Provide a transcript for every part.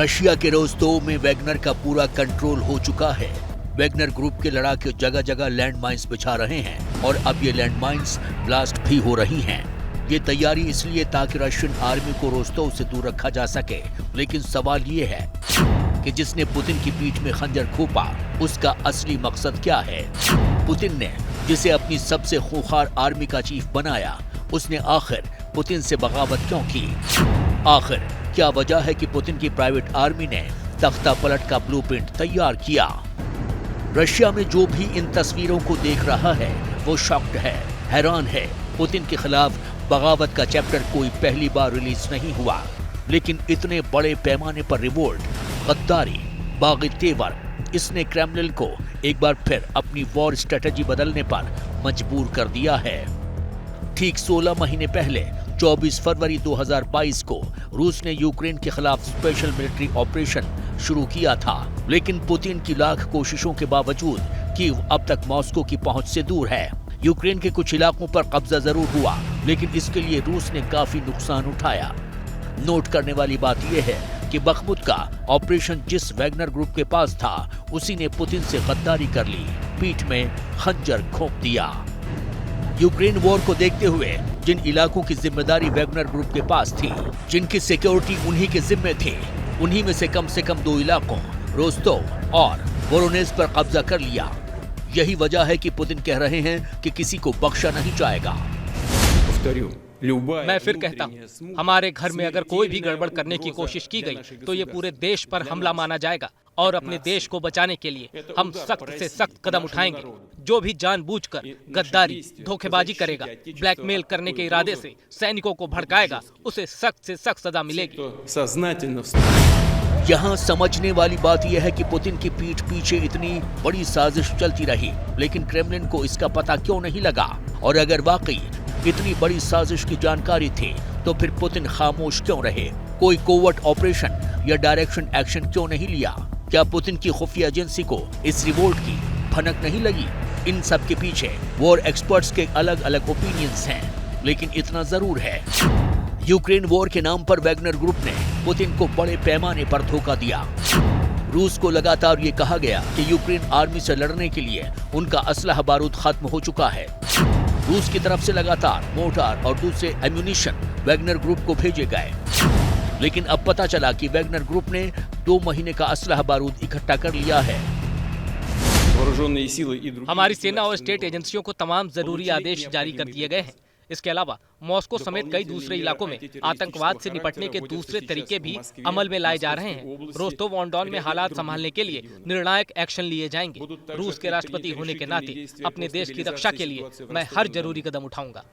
Russia के Rostov में Wagner का पूरा कंट्रोल हो चुका है। वैगनर ग्रुप के लड़ाके जगह जगह लैंड माइंस बिछा रहे हैं और अब ये लैंड माइंस ब्लास्ट भी हो रही हैं। ये तैयारी इसलिए ताकि रशियन आर्मी को रोस्तोव से दूर रखा जा सके। लेकिन सवाल ये है कि जिसने पुतिन की पीठ में खंजर घोंपा उसका असली मकसद क्या है। पुतिन ने जिसे अपनी सबसे खूंखार आर्मी का चीफ बनाया, उसने आखिर पुतिन से बगावत क्यों की? आखिर क्या वजह है कि पुतिन की प्राइवेट आर्मी ने तख्ता पलट का ब्लूप्रिंट तैयार किया? रशिया में जो भी इन तस्वीरों को देख रहा है वो शॉक्ड है, हैरान है। पुतिन के खिलाफ बगावत का चैप्टर कोई पहली बार रिलीज नहीं हुआ, लेकिन इतने बड़े पैमाने पर रिवोल्ट, गद्दारी, बागी तेवर, इसने क्रेमलिन को एक बार फिर अपनी वॉर स्ट्रेटजी बदलने पर मजबूर कर दिया है। ठीक 16 महीने पहले 24 फरवरी 2022 को रूस ने यूक्रेन के खिलाफ स्पेशल मिलिट्री ऑपरेशन शुरू किया था, लेकिन पुतिन की लाख कोशिशों के बावजूद कीव अब तक मॉस्को की पहुंच से दूर है। यूक्रेन के कुछ इलाकों पर कब्जा जरूर हुआ, लेकिन इसके लिए रूस ने काफी नुकसान उठाया। नोट करने वाली बात यह है कि बखमुत का ऑपरेशन जिस वैगनर ग्रुप के पास था, उसी ने पुतिन से गद्दारी कर ली, पीठ में खंजर घोंप दिया। यूक्रेन वॉर को देखते हुए जिन इलाकों की जिम्मेदारी वैगनर ग्रुप के पास थी, जिनकी सिक्योरिटी उन्हीं के जिम्मे थी, उन्हीं में से कम 2 इलाकों रोस्तोव और वोरोनेज पर कब्जा कर लिया। यही वजह है कि पुतिन कह रहे हैं कि किसी को बख्शा नहीं जाएगा। मैं फिर कहता हूँ, हमारे घर में अगर कोई भी गड़बड़ करने की कोशिश की गई तो ये पूरे देश पर हमला माना जाएगा और अपने देश को बचाने के लिए हम सख्त से सख्त कदम उठाएंगे। जो भी जानबूझकर गद्दारी, धोखेबाजी करेगा, ब्लैकमेल करने के इरादे से सैनिकों को भड़काएगा, उसे सख्त से सख्त सजा मिलेगी। यहाँ समझने वाली बात यह है कि पुतिन की पीठ पीछे इतनी बड़ी साजिश चलती रही, लेकिन क्रेमलिन को इसका पता क्यों नहीं लगा? और अगर वाकई इतनी बड़ी साजिश की जानकारी थी तो फिर पुतिन खामोश क्यों रहे? कोई कोवर्ट ऑपरेशन या डायरेक्शन एक्शन क्यों नहीं लिया? क्या पुतिन की खुफिया एजेंसी को इस रिवोल्ट की भनक नहीं लगी? इन सब के पीछे वॉर एक्सपर्ट्स के अलग अलग ओपिनियंस हैं, लेकिन इतना जरूर है, यूक्रेन वॉर के नाम पर वैगनर ग्रुप ने पुतिन को बड़े पैमाने पर धोखा दिया। रूस को लगातार ये कहा गया कि यूक्रेन आर्मी से लड़ने के लिए उनका असलहा बारूद खत्म हो चुका है। रूस की तरफ से लगातार मोर्टार और दूसरे एम्यूनिशन वैगनर ग्रुप को भेजे गए, लेकिन अब पता चला कि वैगनर ग्रुप ने 2 महीने का असलहा बारूद इकट्ठा कर लिया है। हमारी सेना और स्टेट एजेंसियों को तमाम जरूरी आदेश जारी कर दिए गए हैं। इसके अलावा मॉस्को समेत कई दूसरे इलाकों में आतंकवाद से निपटने के दूसरे तरीके भी अमल में लाए जा रहे हैं। रोस्तोव ऑन डॉन में हालात संभालने के लिए निर्णायक एक्शन लिए जाएंगे। रूस के राष्ट्रपति होने के नाते अपने देश की रक्षा के लिए मैं हर जरूरी कदम उठाऊंगा।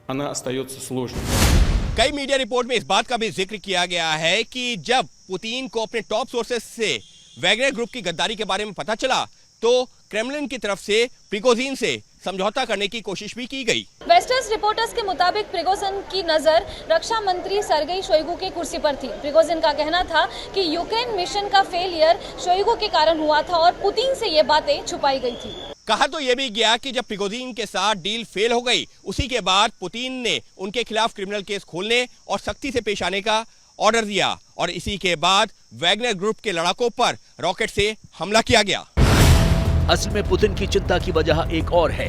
कई मीडिया रिपोर्ट में इस बात का भी जिक्र किया गया है कि जब पुतिन को अपने टॉप सोर्सेस से वैगनर ग्रुप की गद्दारी के बारे में पता चला तो क्रेमलिन की तरफ से प्रिगोजिन से समझौता करने की कोशिश भी की गई। वेस्टर्स रिपोर्टर्स के मुताबिक प्रिगोजिन की नजर रक्षा मंत्री सर्गेई शोइगु की कुर्सी पर थी। प्रिगोजिन का कहना था कि यूक्रेन मिशन का फेलियर शोइगु के कारण हुआ था और पुतिन से ये बातें छुपाई गई थी। कहा तो ये भी गया कि जब प्रिगोजिन के साथ डील फेल हो गई, उसी के बाद पुतिन ने उनके खिलाफ क्रिमिनल केस खोलने और सख्ती से पेश आने का ऑर्डर दिया और इसी के बाद वैगनर ग्रुप के लड़ाकों पर रॉकेट से हमला किया गया। असल में पुतिन की चिंता की वजह एक और है।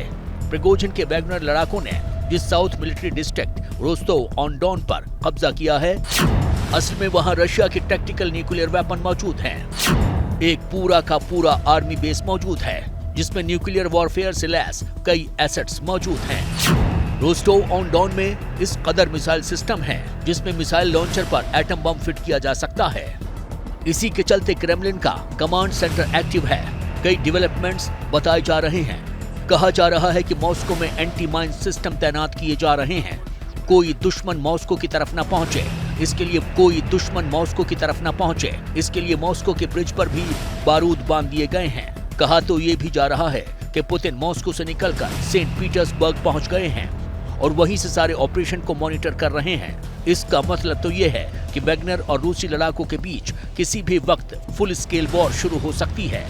प्रिगोजिन के वैगनर लड़ाकों ने जिस south military district Rostov on Don पर कब्जा किया है, असल में वहां रशिया के टैक्टिकल न्यूक्लियर वेपन मौजूद हैं। एक पूरा का पूरा आर्मी बेस मौजूद है जिसमें न्यूक्लियर वॉरफेयर से लैस कई एसेट्स मौजूद हैं। रोस्तोव ऑन डॉन में इस कदर मिसाइल सिस्टम है जिसमें मिसाइल लॉन्चर पर एटम बम फिट किया जा सकता है। इसी के चलते क्रेमलिन का कमांड सेंटर एक्टिव है। कई डेवलपमेंट्स बताए जा रहे हैं। कहा जा रहा है कि मॉस्को में एंटी माइन सिस्टम तैनात किए जा रहे हैं। कोई दुश्मन मॉस्को की तरफ न पहुंचे, इसके लिए मॉस्को के ब्रिज पर भी बारूद बांध दिए गए हैं। कहा तो ये भी जा रहा है कि पुतिन मॉस्को से निकलकर सेंट पीटर्सबर्ग पहुंच गए हैं और वहीं से सारे ऑपरेशन को मॉनिटर कर रहे हैं। इसका मतलब तो ये है कि वैगनर और रूसी लड़ाकों के बीच किसी भी वक्त फुल स्केल वॉर शुरू हो सकती है।